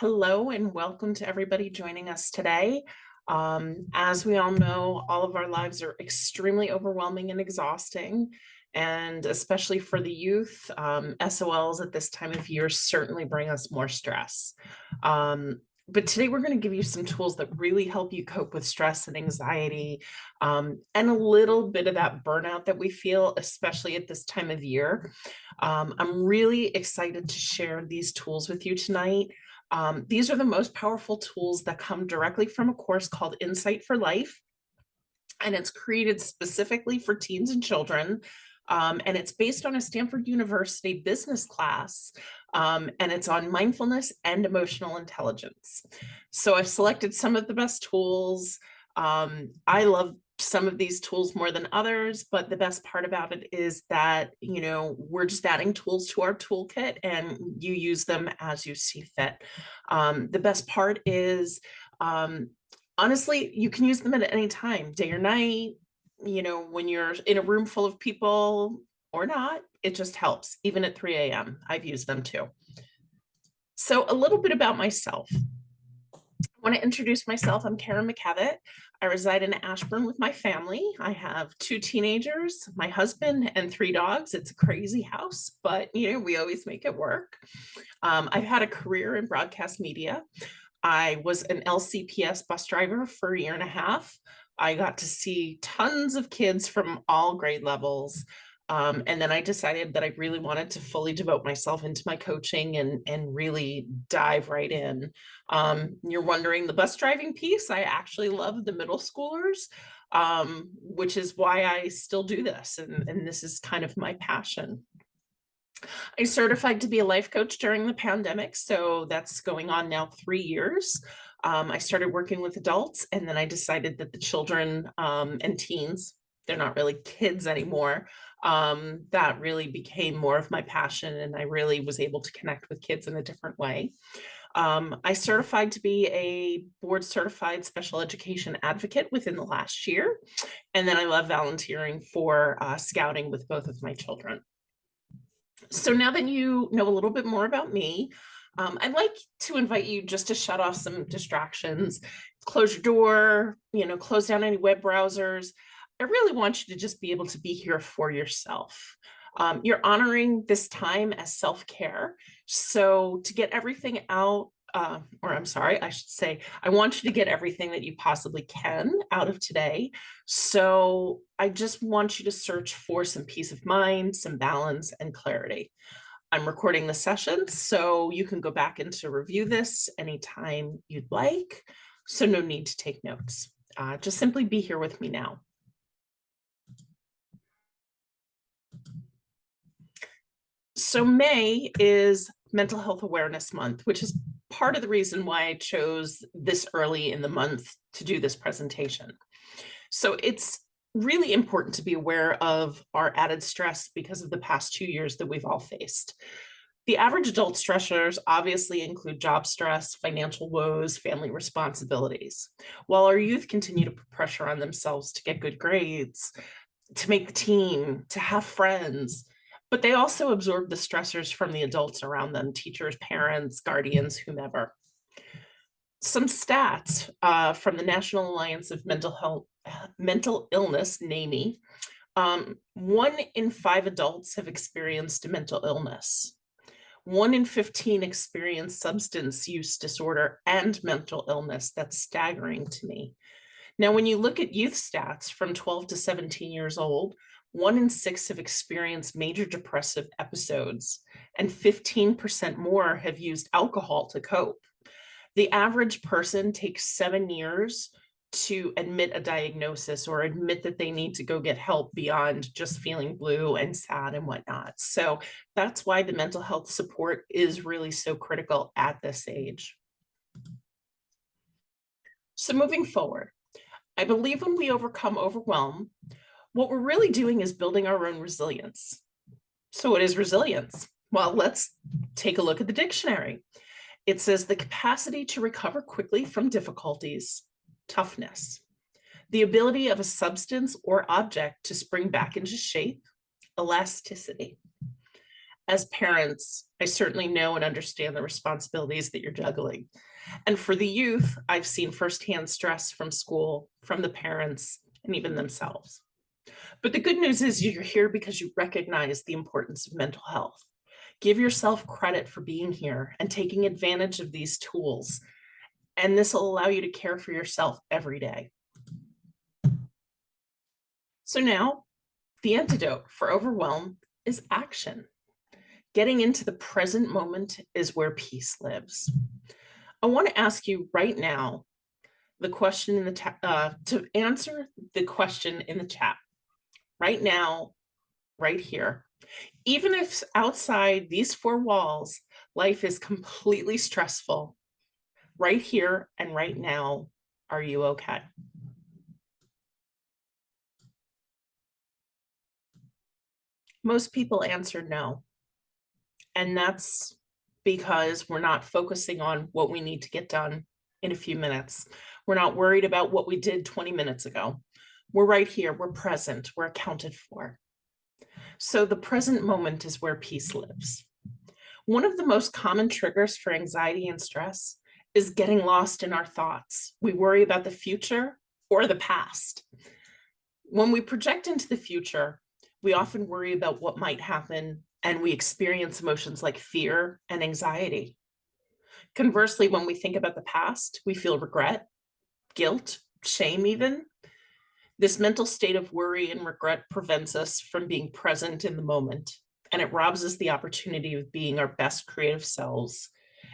Hello and welcome to everybody joining us today. As we all know, all of our lives are extremely overwhelming and exhausting, and especially for the youth, SOLs at this time of year certainly bring us more stress. But today we're going to give you some tools that really help you cope with stress and anxiety, and a little bit of that burnout that we feel, especially at this time of year. I'm really excited to share these tools with you tonight. These are the most powerful tools that come directly from a course called Insight for Life, and it's created specifically for teens and children. And it's based on a Stanford University business class, and it's on mindfulness and emotional intelligence. So I've selected some of the best tools. I love some of these tools more than others, but the best part about it is that, we're just adding tools to our toolkit and you use them as you see fit. The best part is, honestly, you can use them at any time, day or night, when you're in a room full of people or not, it just helps. Even at 3 a.m., I've used them too. So a little bit about myself. I want to introduce myself. I'm Karen McKevitt. I reside in Ashburn with my family. I have 2 teenagers, my husband, and 3 dogs. It's a crazy house, but we always make it work. I've had a career in broadcast media. I was an LCPS bus driver for a year and a half. I got to see tons of kids from all grade levels. And then I decided that I really wanted to fully devote myself into my coaching and really dive right in. You're wondering the bus driving piece. I actually love the middle schoolers, which is why I still do this. And this is kind of my passion. I certified to be a life coach during the pandemic, so that's going on now 3 years. I started working with adults, and then I decided that the children and teens, they're not really kids anymore, that really became more of my passion, and I really was able to connect with kids in a different way. I certified to be a board certified special education advocate within the last year, and then I love volunteering for scouting with both of my children. So now that you know a little bit more about me, I'd like to invite you just to shut off some distractions, close your door, close down any web browsers. I really want you to just be able to be here for yourself. You're honoring this time as self-care. So to get everything out, or I'm sorry, I should say, I want you to get everything that you possibly can out of today. So I just want you to search for some peace of mind, some balance, and clarity. I'm recording the session, so you can go back and to review this anytime you'd like. So no need to take notes. Just simply be here with me now. So May is Mental Health Awareness Month, which is part of the reason why I chose this early in the month to do this presentation. So it's really important to be aware of our added stress because of the past 2 years that we've all faced. The average adult stressors obviously include job stress, financial woes, family responsibilities, while our youth continue to put pressure on themselves to get good grades, to make the team, to have friends, but they also absorb the stressors from the adults around them, teachers, parents, guardians, whomever. Some stats from the National Alliance of Mental Illness, NAMI. 1 in 5 adults have experienced a mental illness. 1 in 15 experience substance use disorder and mental illness. That's staggering to me. Now, when you look at youth stats from 12 to 17 years old, 1 in 6 have experienced major depressive episodes, and 15% more have used alcohol to cope. The average person takes 7 years to admit a diagnosis or admit that they need to go get help beyond just feeling blue and sad and whatnot. So that's why the mental health support is really so critical at this age. So moving forward, I believe when we overcome overwhelm, what we're really doing is building our own resilience. So what is resilience? Well, let's take a look at the dictionary. It says the capacity to recover quickly from difficulties, toughness, the ability of a substance or object to spring back into shape, elasticity. As parents, I certainly know and understand the responsibilities that you're juggling. And for the youth, I've seen firsthand stress from school, from the parents, and even themselves. But the good news is you're here because you recognize the importance of mental health. Give yourself credit for being here and taking advantage of these tools. And this will allow you to care for yourself every day. So now, the antidote for overwhelm is action. Getting into the present moment is where peace lives. I want to ask you right now the question in the to answer the question in the chat right now, right here. Even if outside these four walls, life is completely stressful, right here and right now, are you okay? Most people answered no. And that's because we're not focusing on what we need to get done in a few minutes. We're not worried about what we did 20 minutes ago. We're right here, we're present, we're accounted for. So the present moment is where peace lives. One of the most common triggers for anxiety and stress is getting lost in our thoughts. We worry about the future or the past. When we project into the future, we often worry about what might happen, and we experience emotions like fear and anxiety. Conversely, when we think about the past, we feel regret, guilt, shame even. This mental state of worry and regret prevents us from being present in the moment, and it robs us the opportunity of being our best creative selves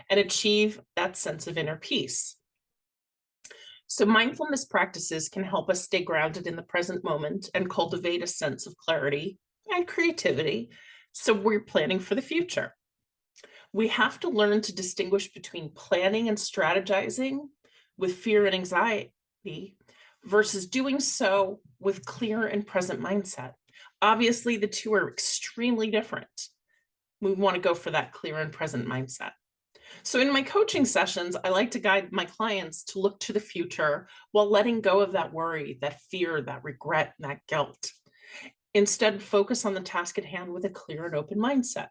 and achieve that sense of inner peace. So mindfulness practices can help us stay grounded in the present moment and cultivate a sense of clarity and creativity. So we're planning for the future. We have to learn to distinguish between planning and strategizing with fear and anxiety versus doing so with clear and present mindset. Obviously, the two are extremely different. We want to go for that clear and present mindset. So in my coaching sessions, I like to guide my clients to look to the future while letting go of that worry, that fear, that regret, and that guilt. Instead, focus on the task at hand with a clear and open mindset.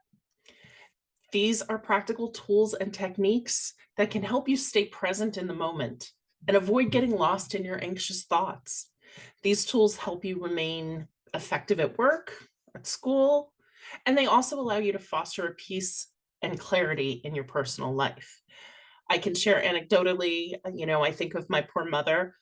These are practical tools and techniques that can help you stay present in the moment and avoid getting lost in your anxious thoughts. These tools help you remain effective at work, at school, and they also allow you to foster a peace and clarity in your personal life. I can share anecdotally, I think of my poor mother.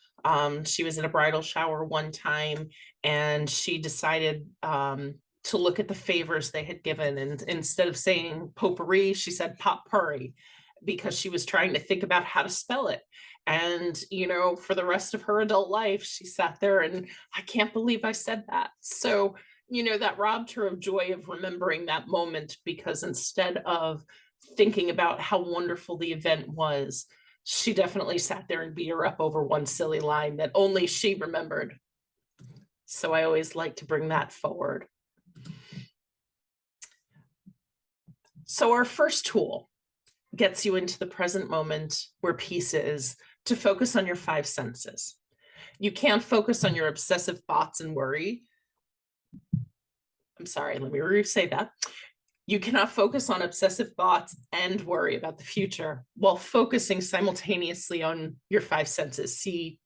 She was in a bridal shower one time and she decided to look at the favors they had given. And instead of saying potpourri, she said potpourri because she was trying to think about how to spell it. And, for the rest of her adult life, she sat there and I can't believe I said that. So, that robbed her of joy of remembering that moment because instead of thinking about how wonderful the event was, she definitely sat there and beat her up over one silly line that only she remembered. So I always like to bring that forward. So our first tool gets you into the present moment where peace is to focus on your five senses. You can't focus on your obsessive thoughts and worry. I'm sorry, let me re-say that. You cannot focus on obsessive thoughts and worry about the future while focusing simultaneously on your five senses: see,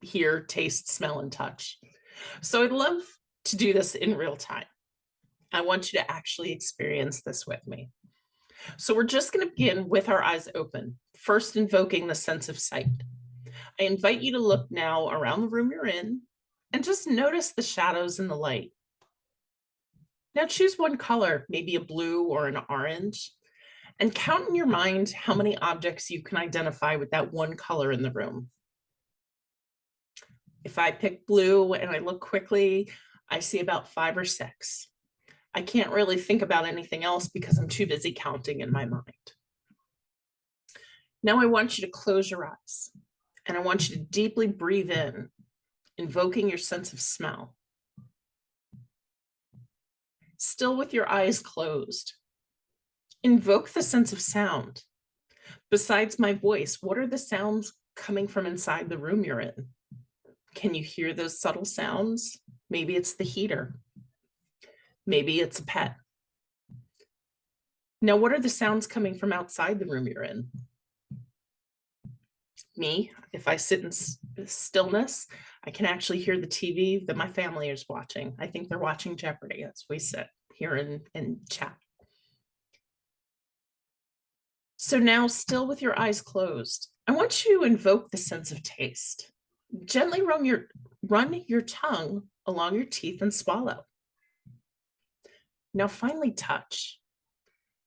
hear, taste, smell, and touch. So I'd love to do this in real time. I want you to actually experience this with me. So we're just going to begin with our eyes open, first invoking the sense of sight. I invite you to look now around the room you're in and just notice the shadows in the light. Now choose one color, maybe a blue or an orange, and count in your mind how many objects you can identify with that one color in the room. If I pick blue and I look quickly, I see about 5 or 6. I can't really think about anything else because I'm too busy counting in my mind. Now I want you to close your eyes and I want you to deeply breathe in, invoking your sense of smell. Still with your eyes closed, invoke the sense of sound. Besides my voice, what are the sounds coming from inside the room you're in? Can you hear those subtle sounds? Maybe it's the heater. Maybe it's a pet. Now, what are the sounds coming from outside the room you're in? Me, if I sit in stillness, I can actually hear the TV that my family is watching. I think they're watching Jeopardy as we sit here in chat. So now, still with your eyes closed, I want you to invoke the sense of taste. Gently run your tongue along your teeth and swallow. Now finally touch.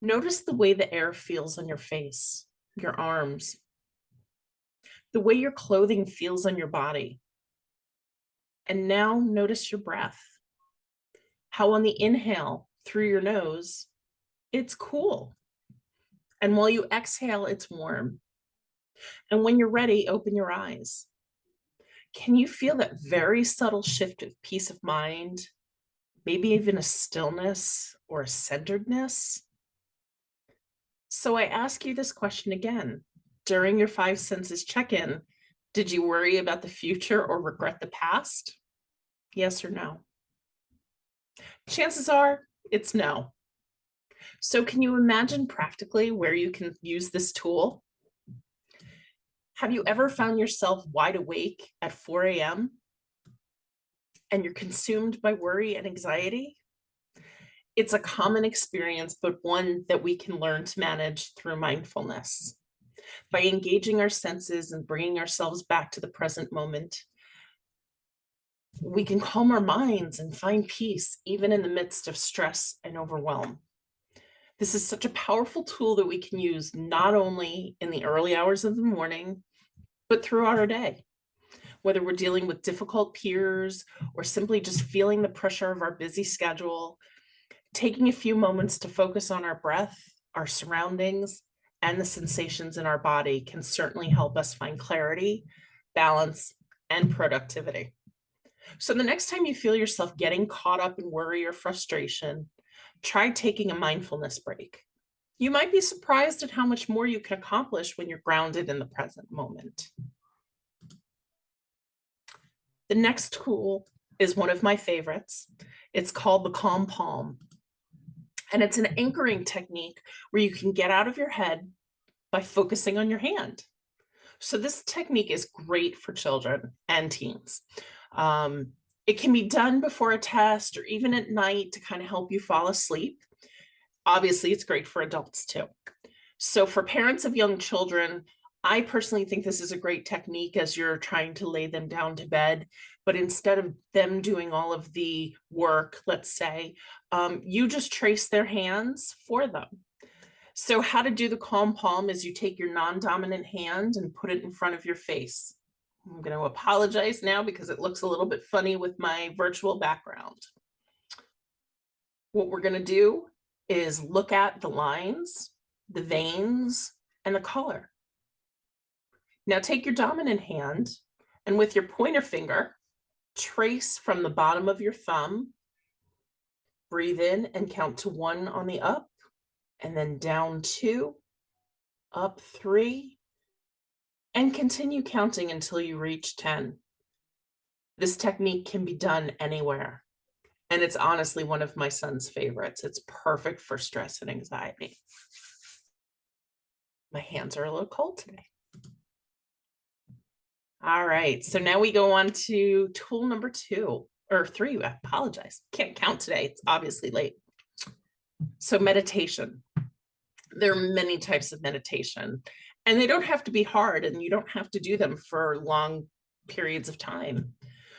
Notice the way the air feels on your face, your arms, the way your clothing feels on your body. And now notice your breath. How on the inhale through your nose, it's cool. And while you exhale, it's warm. And when you're ready, open your eyes. Can you feel that very subtle shift of peace of mind, maybe even a stillness or a centeredness? So I ask you this question again. During your five senses check-in, did you worry about the future or regret the past? Yes or no? Chances are it's no. So can you imagine practically where you can use this tool? Have you ever found yourself wide awake at 4 a.m. and you're consumed by worry and anxiety? It's a common experience, but one that we can learn to manage through mindfulness. By engaging our senses and bringing ourselves back to the present moment, we can calm our minds and find peace even in the midst of stress and overwhelm. This is such a powerful tool that we can use not only in the early hours of the morning, but throughout our day. Whether we're dealing with difficult peers or simply just feeling the pressure of our busy schedule, taking a few moments to focus on our breath, our surroundings, and the sensations in our body can certainly help us find clarity, balance, and productivity. So the next time you feel yourself getting caught up in worry or frustration, try taking a mindfulness break. You might be surprised at how much more you can accomplish when you're grounded in the present moment. The next tool is one of my favorites. It's called the Calm Palm. And it's an anchoring technique where you can get out of your head by focusing on your hand. So this technique is great for children and teens. It can be done before a test or even at night to kind of help you fall asleep. Obviously, it's great for adults too. So for parents of young children, I personally think this is a great technique as you're trying to lay them down to bed, but instead of them doing all of the work, let's say, you just trace their hands for them. So how to do the Calm Palm is you take your non-dominant hand and put it in front of your face. I'm going to apologize now because it looks a little bit funny with my virtual background. What we're going to do is look at the lines, the veins, and the color. Now take your dominant hand and with your pointer finger, trace from the bottom of your thumb, breathe in and count to 1 on the up, and then down 2, up 3, and continue counting until you reach 10. This technique can be done anywhere, and it's honestly one of my son's favorites. It's perfect for stress and anxiety. My hands are a little cold today. All right, so now we go on to tool number 2 or 3. I apologize. Can't count today. It's obviously late. So meditation. There are many types of meditation, and they don't have to be hard, and you don't have to do them for long periods of time.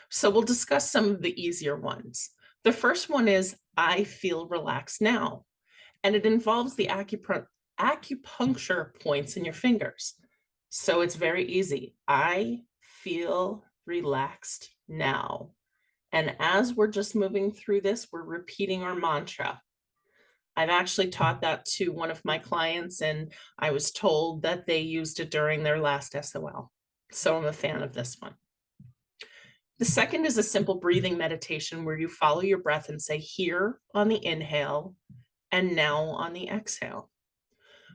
So we'll discuss some of the easier ones. The first one is I feel relaxed now, and it involves the acupuncture points in your fingers. So it's very easy. I feel relaxed now. And as we're just moving through this, we're repeating our mantra. I've actually taught that to one of my clients, and I was told that they used it during their last SOL. So I'm a fan of this one. The second is a simple breathing meditation where you follow your breath and say here on the inhale and now on the exhale.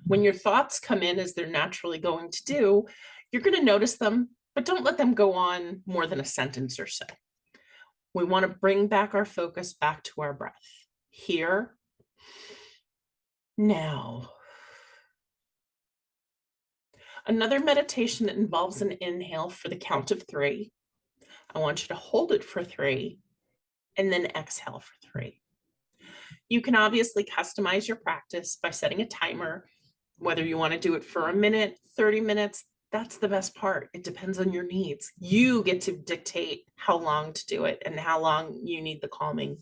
When your thoughts come in, as they're naturally going to do, you're going to notice them, but don't let them go on more than a sentence or so. We want to bring back our focus back to our breath. Here, Now, another meditation that involves an inhale for the count of 3. I want you to hold it for 3 and then exhale for 3. You can obviously customize your practice by setting a timer, whether you want to do it for a minute, 30 minutes. That's the best part. It depends on your needs. You get to dictate how long to do it and how long you need the calming.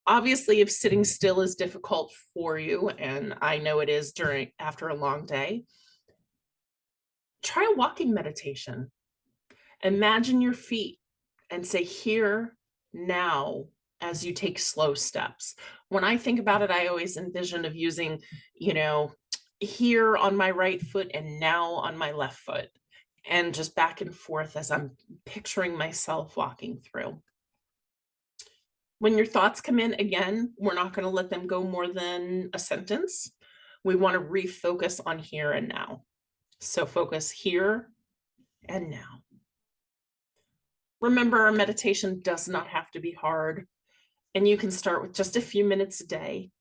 Obviously, if sitting still is difficult for you, and I know it is after a long day, try a walking meditation. Imagine your feet and say here, now, as you take slow steps. When I think about it, I always envision of using, here on my right foot and now on my left foot, and just back and forth as I'm picturing myself walking through. When your thoughts come in, again, we're not going to let them go more than a sentence. We want to refocus on here and now. So focus here and now. Remember, our meditation does not have to be hard, and you can start with just a few minutes a day.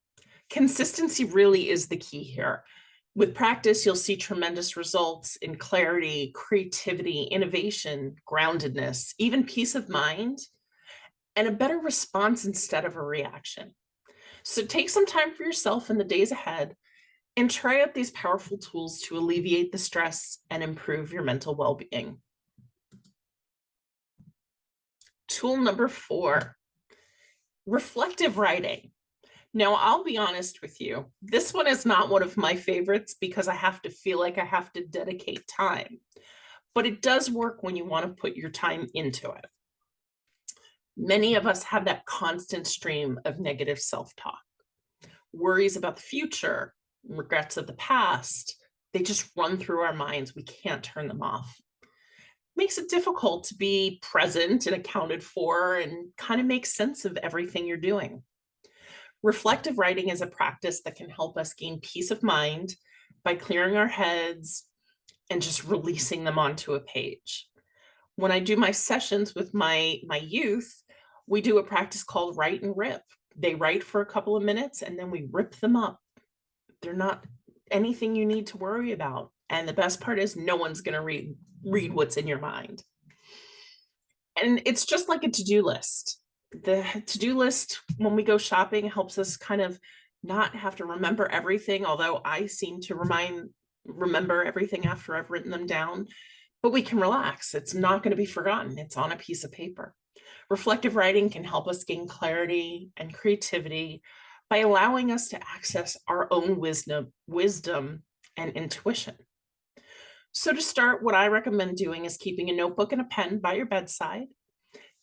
Consistency really is the key here. With practice, you'll see tremendous results in clarity, creativity, innovation, groundedness, even peace of mind, and a better response instead of a reaction. So take some time for yourself in the days ahead and try out these powerful tools to alleviate the stress and improve your mental well-being. Tool number 4, reflective writing. Now, I'll be honest with you, this one is not one of my favorites because I have to feel like I have to dedicate time, but it does work when you want to put your time into it. Many of us have that constant stream of negative self-talk, worries about the future, regrets of the past. They just run through our minds. We can't turn them off. Makes it difficult to be present and accounted for and kind of make sense of everything you're doing. Reflective writing is a practice that can help us gain peace of mind by clearing our heads and just releasing them onto a page. When I do my sessions with my youth, we do a practice called write and rip. They write for a couple of minutes and then we rip them up. They're not anything you need to worry about. And the best part is no one's going to read what's in your mind. And it's just like a to-do list. The to-do list when we go shopping helps us kind of not have to remember everything, although I seem to remember everything after I've written them down, but we can relax. It's not going to be forgotten. It's on a piece of paper. Reflective writing can help us gain clarity and creativity by allowing us to access our own wisdom and intuition. So to start, what I recommend doing is keeping a notebook and a pen by your bedside.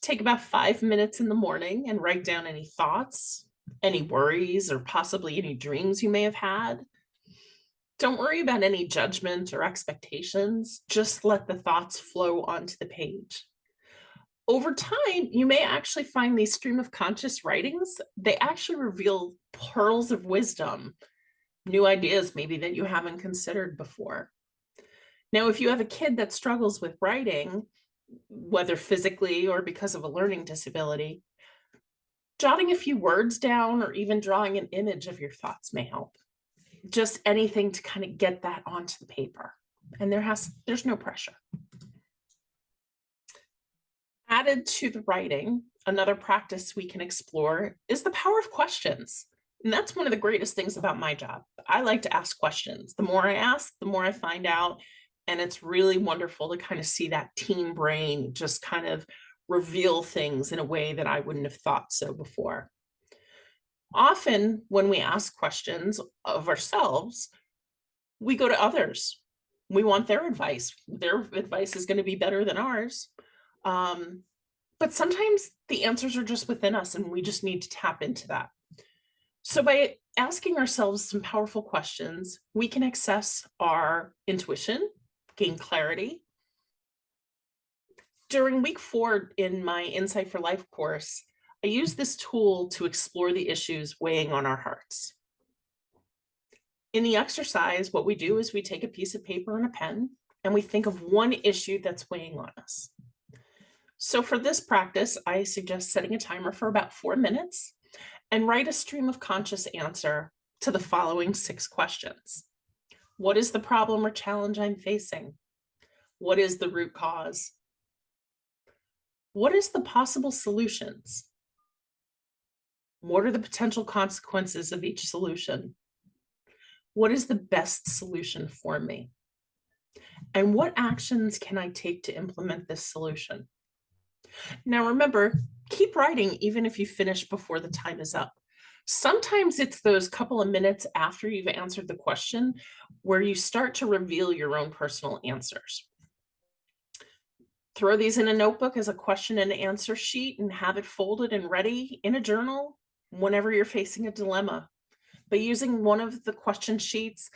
Take about 5 minutes in the morning and write down any thoughts, any worries, or possibly any dreams you may have had. Don't worry about any judgment or expectations. Just let the thoughts flow onto the page. Over time, you may actually find these stream of conscious writings. They actually reveal pearls of wisdom, new ideas maybe that you haven't considered before. Now, if you have a kid that struggles with writing, whether physically or because of a learning disability, jotting a few words down or even drawing an image of your thoughts may help. Just anything to kind of get that onto the paper. And there's no pressure. Added to the writing, another practice we can explore is the power of questions. And that's one of the greatest things about my job. I like to ask questions. The more I ask, the more I find out. And it's really wonderful to kind of see that team brain just kind of reveal things in a way that I wouldn't have thought so before. Often when we ask questions of ourselves, we go to others. We want their advice. Their advice is going to be better than ours. But sometimes the answers are just within us and we just need to tap into that. So by asking ourselves some powerful questions, we can access our intuition, gain clarity. During week 4 in my Insight for Life course, I use this tool to explore the issues weighing on our hearts. In the exercise, what we do is we take a piece of paper and a pen and we think of one issue that's weighing on us. So for this practice, I suggest setting a timer for about 4 minutes and write a stream of conscious answer to the following 6 questions. What is the problem or challenge I'm facing? What is the root cause? What is the possible solutions? What are the potential consequences of each solution? What is the best solution for me? And what actions can I take to implement this solution? Now, remember, keep writing even if you finish before the time is up. Sometimes it's those couple of minutes after you've answered the question where you start to reveal your own personal answers. Throw these in a notebook as a question and answer sheet and have it folded and ready in a journal whenever you're facing a dilemma. By using one of the question sheets,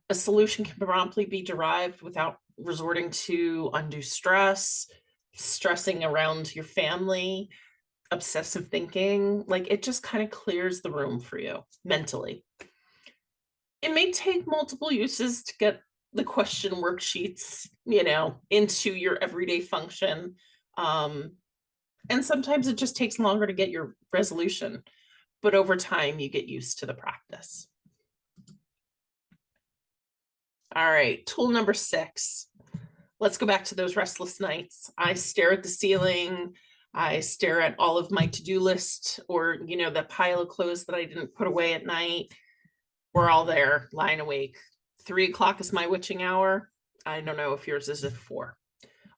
a solution can promptly be derived without resorting to undue stress, stressing around your family, obsessive thinking. Like, it just kind of clears the room for you mentally. It may take multiple uses to get the question worksheets, into your everyday function. And sometimes it just takes longer to get your resolution, but over time you get used to the practice. All right, tool number 6. Let's go back to those restless nights. I stare at the ceiling. I stare at all of my to-do list, or, that pile of clothes that I didn't put away at night. We're all there, lying awake. 3 o'clock is my witching hour. I don't know if yours is at 4.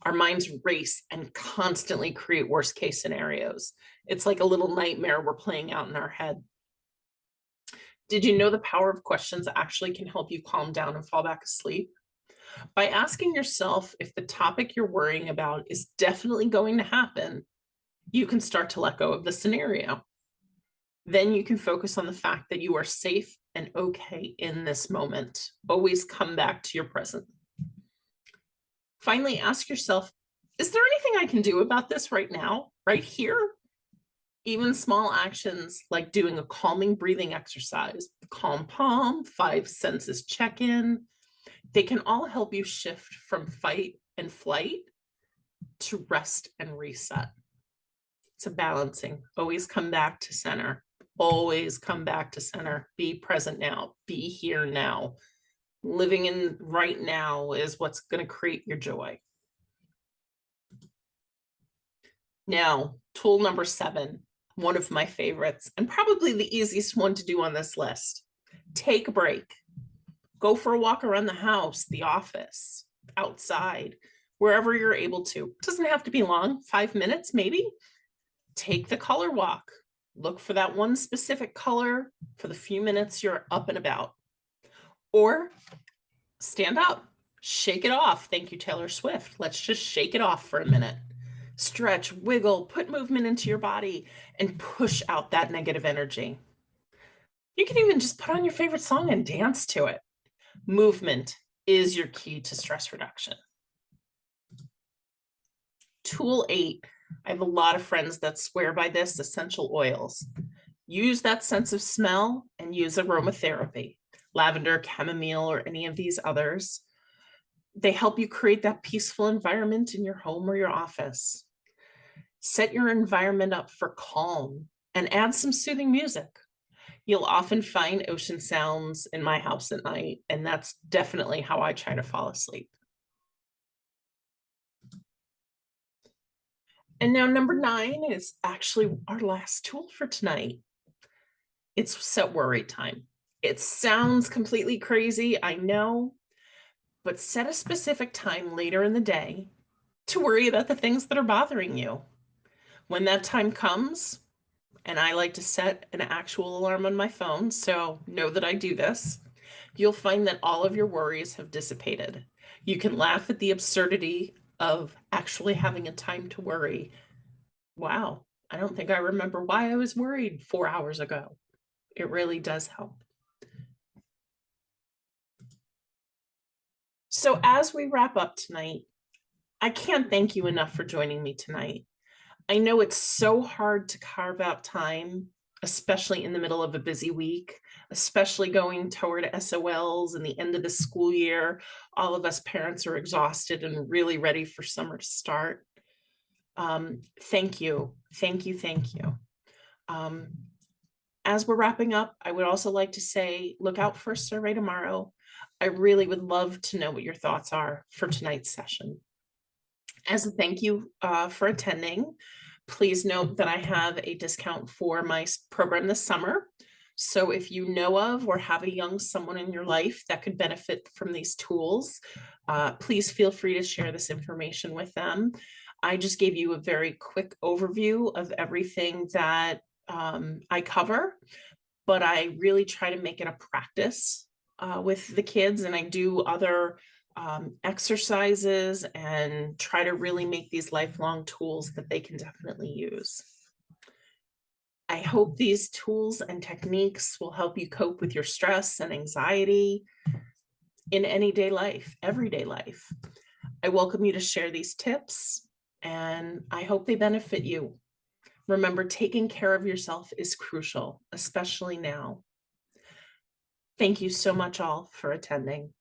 Our minds race and constantly create worst case scenarios. It's like a little nightmare we're playing out in our head. Did you know the power of questions actually can help you calm down and fall back asleep? By asking yourself if the topic you're worrying about is definitely going to happen, you can start to let go of the scenario. Then you can focus on the fact that you are safe and okay in this moment. Always come back to your present. Finally, ask yourself, is there anything I can do about this right now, right here? Even small actions like doing a calming breathing exercise, calm palm, 5 senses check-in, they can all help you shift from fight and flight to rest and reset. It's a balancing. Always come back to center. Always come back to center. Be present now. Be here now. Living in right now is what's going to create your joy. Now, tool number 7, one of my favorites, and probably the easiest one to do on this list. Take a break. Go for a walk around the house, the office, outside, wherever you're able to. It doesn't have to be long, 5 minutes maybe. Take the color walk. Look for that one specific color for the few minutes you're up and about. Or stand up, shake it off. Thank you, Taylor Swift. Let's just shake it off for a minute. Stretch, wiggle, put movement into your body, and push out that negative energy. You can even just put on your favorite song and dance to it. Movement is your key to stress reduction. Tool 8. I have a lot of friends that swear by this, essential oils. Use that sense of smell and use aromatherapy. Lavender, chamomile, or any of these others. They help you create that peaceful environment in your home or your office. Set your environment up for calm and add some soothing music. You'll often find ocean sounds in my house at night, and that's definitely how I try to fall asleep. And now number 9 is actually our last tool for tonight. It's set worry time. It sounds completely crazy, I know, but set a specific time later in the day to worry about the things that are bothering you. When that time comes, and I like to set an actual alarm on my phone, so know that I do this, you'll find that all of your worries have dissipated. You can laugh at the absurdity of actually having a time to worry. Wow, I don't think I remember why I was worried 4 hours ago. It really does help. So as we wrap up tonight, I can't thank you enough for joining me tonight. I know it's so hard to carve out time, especially in the middle of a busy week, especially going toward SOLs and the end of the school year. All of us parents are exhausted and really ready for summer to start. Thank you. Thank you. Thank you. As we're wrapping up, I would also like to say, look out for a survey tomorrow. I really would love to know what your thoughts are for tonight's session. As a thank you for attending, please note that I have a discount for my program this summer. So if you know of or have a young someone in your life that could benefit from these tools, please feel free to share this information with them. I just gave you a very quick overview of everything that I cover, but I really try to make it a practice with the kids, and I do other exercises and try to really make these lifelong tools that they can definitely use. I hope these tools and techniques will help you cope with your stress and anxiety in anyday life, everyday life. I welcome you to share these tips, and I hope they benefit you. Remember, taking care of yourself is crucial, especially now. Thank you so much all for attending.